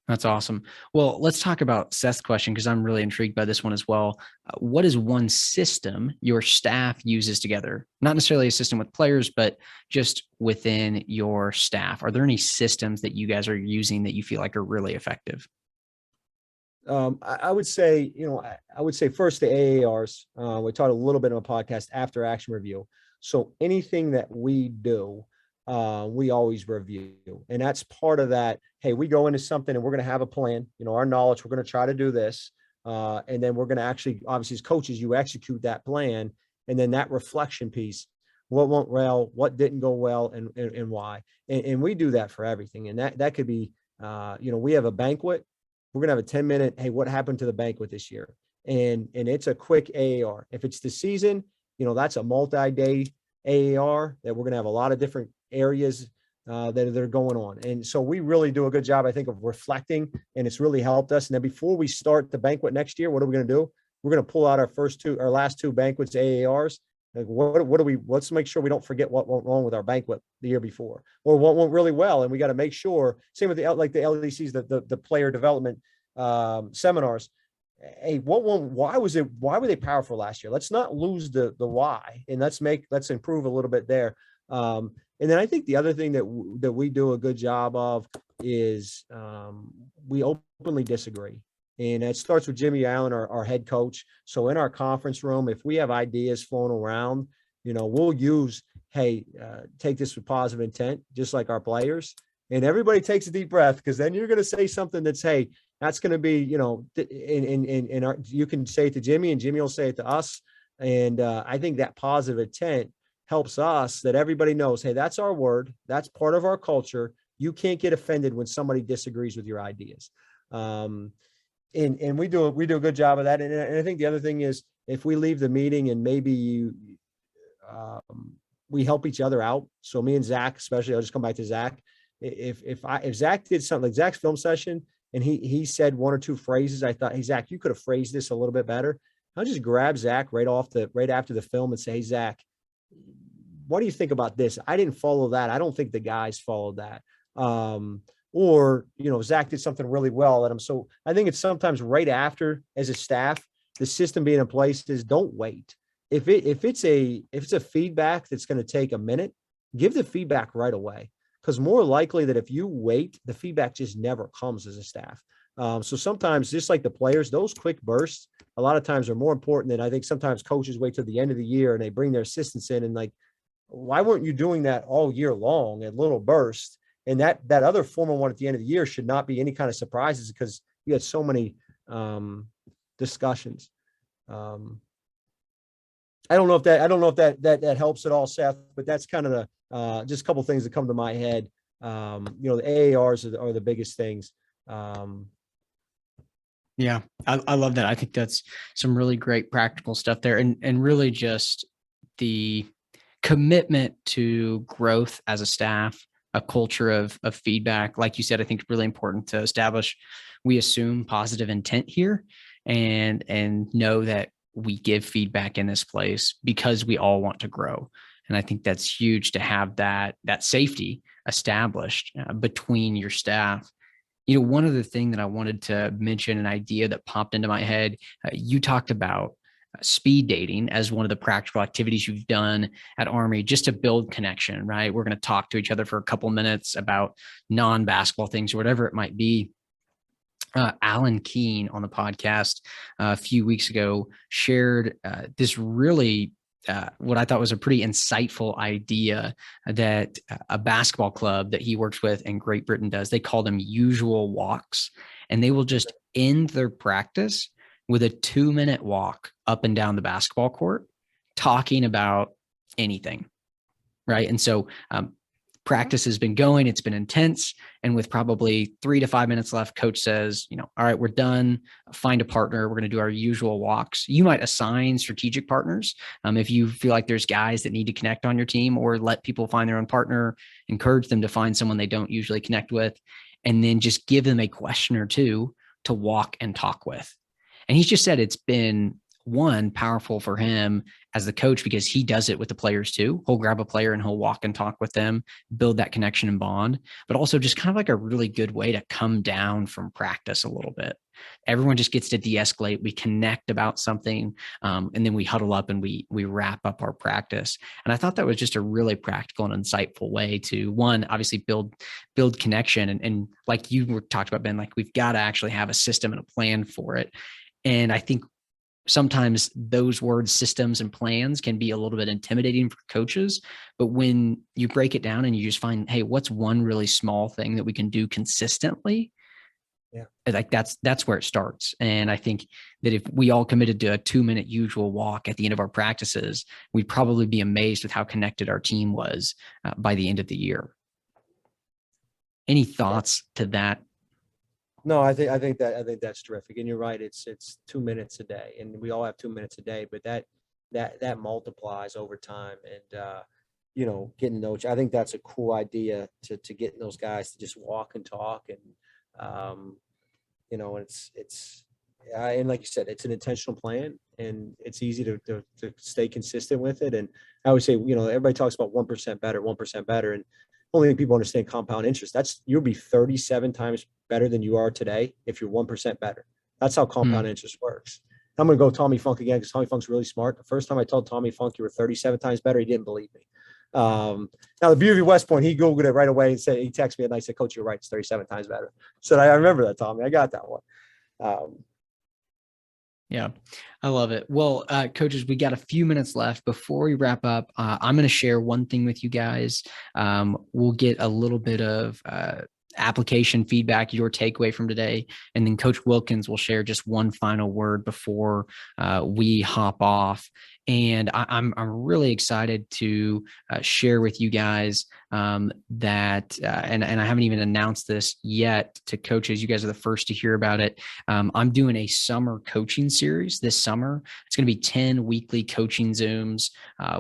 That's awesome. Well, let's talk about Seth's question because I'm really intrigued by this one as well. What is one system your staff uses together? Not necessarily a system with players, but just within your staff. Are there any systems that you guys are using that you feel like are really effective? I would say, I would say first the AARs. We talked a little bit on a podcast, after action review. So anything that we do, we always review, and that's part of that. Hey, we go into something and we're going to have a plan. Our knowledge, we're going to try to do this, and then we're going to actually, obviously, as coaches, you execute that plan, and then that reflection piece. What went well, what didn't go well, and why. And we do that for everything, and that could be, we have a banquet. We're gonna have a 10-minute, hey, what happened to the banquet this year? And it's a quick AAR. If it's the season, that's a multi-day AAR that we're gonna have a lot of different areas that are going on. And so we really do a good job, I think, of reflecting, and it's really helped us. And then before we start the banquet next year, what are we gonna do? We're gonna pull out our last two banquets AARs. Like, let's make sure we don't forget what went wrong with our banquet the year before, or what went really well. And we got to make sure, same with the LDCs, the player development seminars. Hey, why were they powerful last year? Let's not lose the why, and let's improve a little bit there. And then I think the other thing that we do a good job of is we openly disagree. And it starts with Jimmy Allen, our head coach. So in our conference room, if we have ideas flown around, we'll use, hey, take this with positive intent, just like our players. And everybody takes a deep breath, because then you're going to say something that's, hey, that's going to be, you can say it to Jimmy, and Jimmy will say it to us. And I think that positive intent helps us, that everybody knows, hey, that's our word. That's part of our culture. You can't get offended when somebody disagrees with your ideas. And we do a good job of that. And I think the other thing is, if we leave the meeting and maybe we help each other out. So me and Zach, especially, I'll just come back to Zach. If Zach did something like Zach's film session, and he said one or two phrases, I thought, hey, Zach, you could have phrased this a little bit better. I'll just grab Zach right after the film and say, hey, Zach, what do you think about this? I didn't follow that. I don't think the guys followed that. Or, Zach did something really well at him. So I think it's sometimes right after, as a staff, the system being in place is, don't wait. If it's a feedback that's going to take a minute, give the feedback right away. Because more likely that if you wait, the feedback just never comes as a staff. So sometimes, just like the players, those quick bursts a lot of times are more important than, I think sometimes coaches wait till the end of the year and they bring their assistants in, and like, why weren't you doing that all year long at little bursts? And that other formal one at the end of the year should not be any kind of surprises, because you had so many discussions. I don't know if that helps at all, Seth, but that's kind of the just a couple of things that come to my head. The AARs are the biggest things. Yeah, I love that. I think that's some really great practical stuff there, and really just the commitment to growth as a staff, a culture of feedback. Like you said, I think it's really important to establish, we assume positive intent here, and know that we give feedback in this place because we all want to grow. And I think that's huge to have that safety established between your staff. One other thing that I wanted to mention, an idea that popped into my head, you talked about speed dating as one of the practical activities you've done at Army, just to build connection, right? We're going to talk to each other for a couple minutes about non-basketball things or whatever it might be. Alan Keene on the podcast a few weeks ago shared this really what I thought was a pretty insightful idea that a basketball club that he works with in Great Britain does. They call them usual walks, and they will just end their practice with a 2-minute walk up and down the basketball court, talking about anything. Right. And so practice has been going, it's been intense. And with probably 3 to 5 minutes left, coach says, all right, we're done. Find a partner. We're going to do our usual walks. You might assign strategic partners. If you feel like there's guys that need to connect on your team, or let people find their own partner, encourage them to find someone they don't usually connect with, and then just give them a question or two to walk and talk with. And he's just said it's been powerful for him as the coach, because he does it with the players too. He'll grab a player and he'll walk and talk with them, build that connection and bond, but also just kind of like a really good way to come down from practice a little bit. Everyone just gets to de-escalate. We connect about something, and then we huddle up and we wrap up our practice. And I thought that was just a really practical and insightful way to, one, obviously build connection. And like you were talked about, Ben, like we've got to actually have a system and a plan for it. And I think sometimes those words, systems and plans, can be a little bit intimidating for coaches. But when you break it down and you just find, hey, what's one really small thing that we can do consistently? Yeah. Like that's where it starts. And I think that if we all committed to a 2-minute usual walk at the end of our practices, we'd probably be amazed with how connected our team was by the end of the year. Any thoughts to that? No, I think that's terrific. And you're right. It's 2 minutes a day, and we all have 2 minutes a day, but that multiplies over time. And, getting those, I think that's a cool idea to get those guys to just walk and talk. And, and like you said, it's an intentional plan, and it's easy to stay consistent with it. And I always say, everybody talks about 1% better. And only people understand compound interest. You'll be 37 times better than you are today if you're 1% better. That's how compound interest works. I'm going to go Tommy Funk again, because Tommy Funk's really smart. The first time I told Tommy Funk you were 37 times better, he didn't believe me. Now the beauty of West Point, he Googled it right away and he texted me and I said, Coach, you're right. It's 37 times better. So I remember that, Tommy. I got that one. Yeah, I love it. Well, coaches, we got a few minutes left before we wrap up. I'm going to share one thing with you guys. We'll get a little bit of application feedback, your takeaway from today, and then Coach Wilkins will share just one final word before we hop off. And I'm really excited to share with you guys that, and I haven't even announced this yet to coaches. You guys are the first to hear about it. I'm doing a summer coaching series this summer. It's going to be 10 weekly coaching Zooms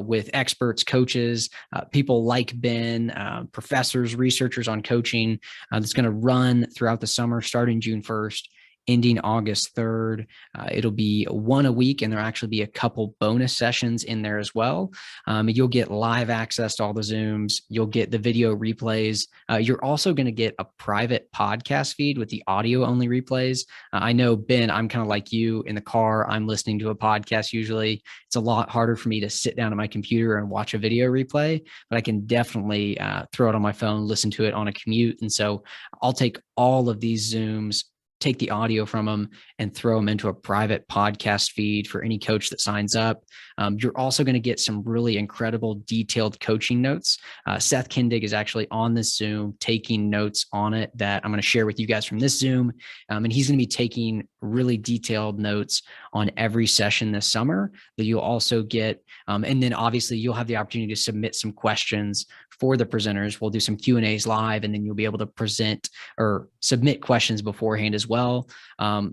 with experts, coaches, people like Ben, professors, researchers on coaching. That's going to run throughout the summer, starting June 1st. Ending August 3rd. It'll be one a week, and there'll actually be a couple bonus sessions in there as well. You'll get live access to all the Zooms. You'll get the video replays. You're also going to get a private podcast feed with the audio only replays. I know, Ben, I'm kind of like you in the car. I'm listening to a podcast usually. It's a lot harder for me to sit down at my computer and watch a video replay, but I can definitely throw it on my phone, listen to it on a commute. And so I'll take all of these Zooms, take the audio from them, and throw them into a private podcast feed for any coach that signs up. You're also going to get some really incredible detailed coaching notes. Seth Kindig is actually on this Zoom taking notes on it that I'm going to share with you guys from this Zoom. And he's going to be taking really detailed notes on every session this summer that you'll also get. And then obviously you'll have the opportunity to submit some questions for the presenters. We'll do some Q&As live, and then you'll be able to present or submit questions beforehand as well.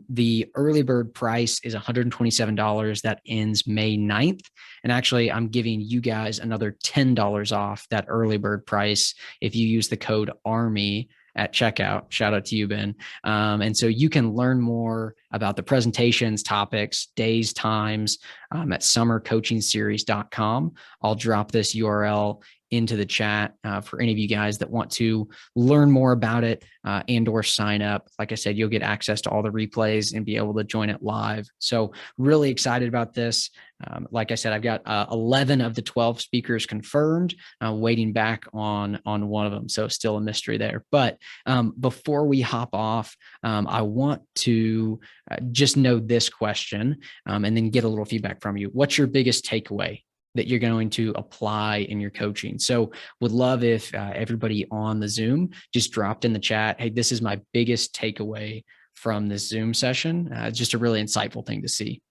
The early bird price is $127. That ends May 9th. And actually, I'm giving you guys another $10 off that early bird price if you use the code ARMY at checkout. Shout out to you, Ben. And so you can learn more about the presentations, topics, days, times at summercoachingseries.com. I'll drop this URL into the chat for any of you guys that want to learn more about it and or sign up. Like I said, you'll get access to all the replays and be able to join it live. So really excited about this. Like I said, I've got 11 of the 12 speakers confirmed, waiting back on one of them. So still a mystery there. But before we hop off, I want to just know this question and then get a little feedback from you. What's your biggest takeaway that you're going to apply in your coaching? So would love if everybody on the Zoom just dropped in the chat, hey, this is my biggest takeaway from this Zoom session. Just a really insightful thing to see.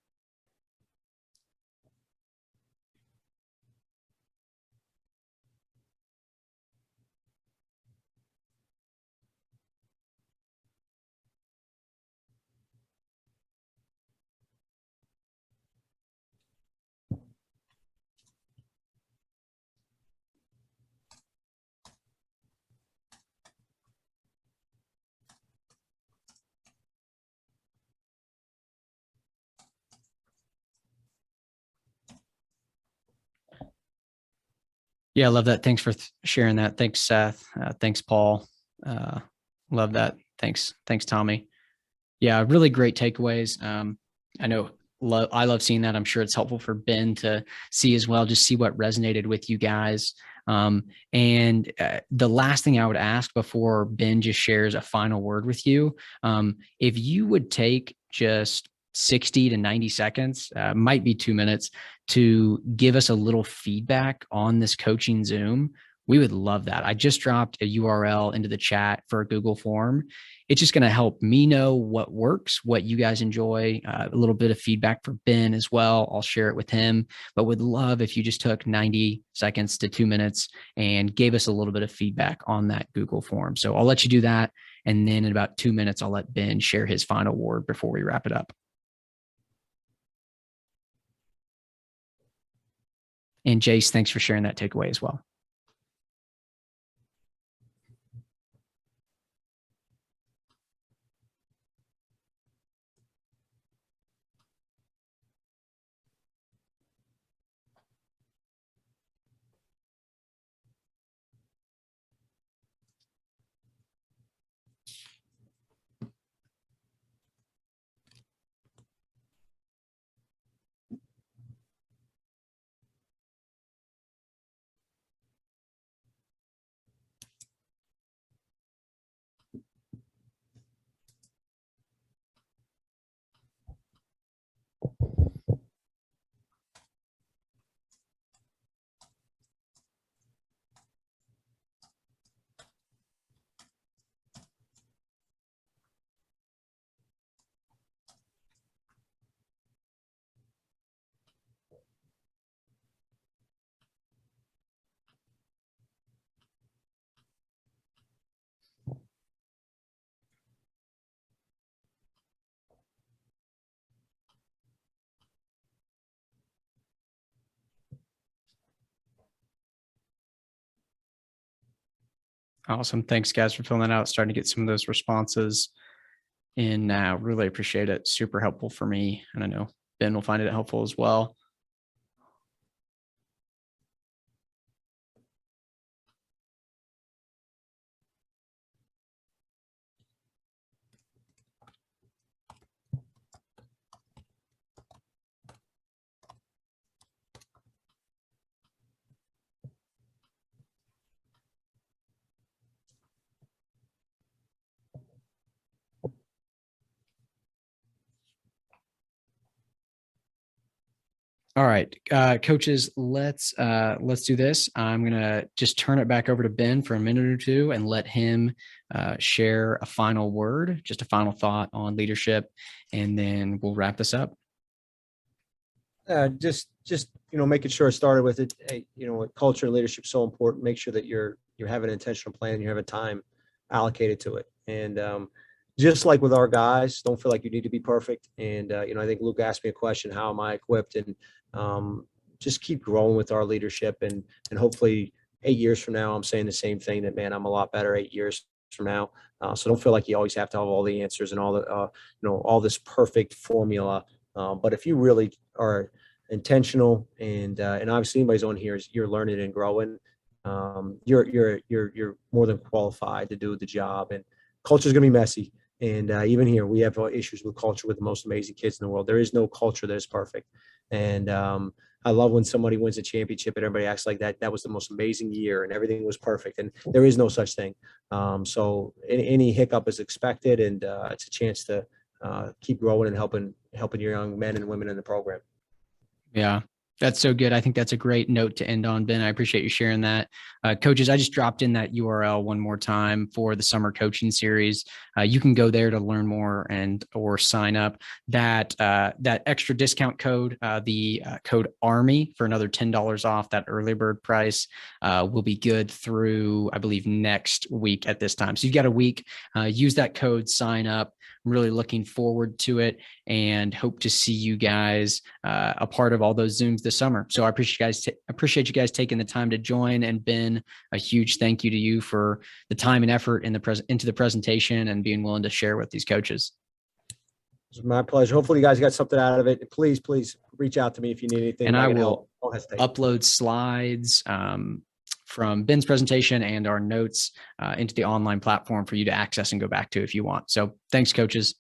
Yeah, I love that. Thanks for sharing that. Thanks, Seth. Thanks, Paul. Love that. Thanks, Tommy. Yeah, really great takeaways. I know I love seeing that. I'm sure it's helpful for Ben to see as well, just see what resonated with you guys. And the last thing I would ask before Ben just shares a final word with you, if you would take just 60 to 90 seconds, might be 2 minutes, to give us a little feedback on this coaching Zoom, we would love that. I just dropped a URL into the chat for a Google form. It's just going to help me know what works, what you guys enjoy, a little bit of feedback for Ben as well. I'll share it with him, but would love if you just took 90 seconds to 2 minutes and gave us a little bit of feedback on that Google form. So I'll let you do that. And then in about 2 minutes, I'll let Ben share his final word before we wrap it up. And Jace, thanks for sharing that takeaway as well. Awesome. Thanks, guys, for filling that out. Starting to get some of those responses in now. Really appreciate it. Super helpful for me. And I know Ben will find it helpful as well. All right, coaches, let's do this. I'm gonna just turn it back over to Ben for a minute or two and let him share a final word, just a final thought on leadership, and then we'll wrap this up. Just making sure I started with it. Culture and leadership is so important. Make sure that you have an intentional plan. You have a time allocated to it, and just like with our guys, don't feel like you need to be perfect. And I think Luke asked me a question: how am I equipped? And just keep growing with our leadership, and hopefully 8 years from now, I'm saying the same thing, that man, I'm a lot better 8 years from now. So don't feel like you always have to have all the answers and all the all this perfect formula. But if you really are intentional, and obviously anybody's on here is you're learning and growing, you're more than qualified to do the job. And culture is going to be messy. And even here, we have issues with culture with the most amazing kids in the world. There is no culture that is perfect. And I love when somebody wins a championship and everybody acts like that was the most amazing year and everything was perfect. And there is no such thing. So any hiccup is expected, and it's a chance to keep growing and helping your young men and women in the program. Yeah, that's so good. I think that's a great note to end on, Ben. I appreciate you sharing that. Coaches, I just dropped in that URL one more time for the summer coaching series. You can go there to learn more or sign up. That extra discount code, the code ARMY, for another $10 off that early bird price, will be good through, I believe, next week at this time. So you've got a week. Use that code, sign up. I'm really looking forward to it and hope to see you guys a part of all those Zooms this summer. So I appreciate you guys taking the time to join. And Ben, a huge thank you to you for the time and effort into the presentation and being willing to share with these coaches. It's my pleasure. Hopefully you guys got something out of it. Please reach out to me if you need anything. And I will upload slides, from Ben's presentation and our notes into the online platform for you to access and go back to if you want. So thanks, coaches.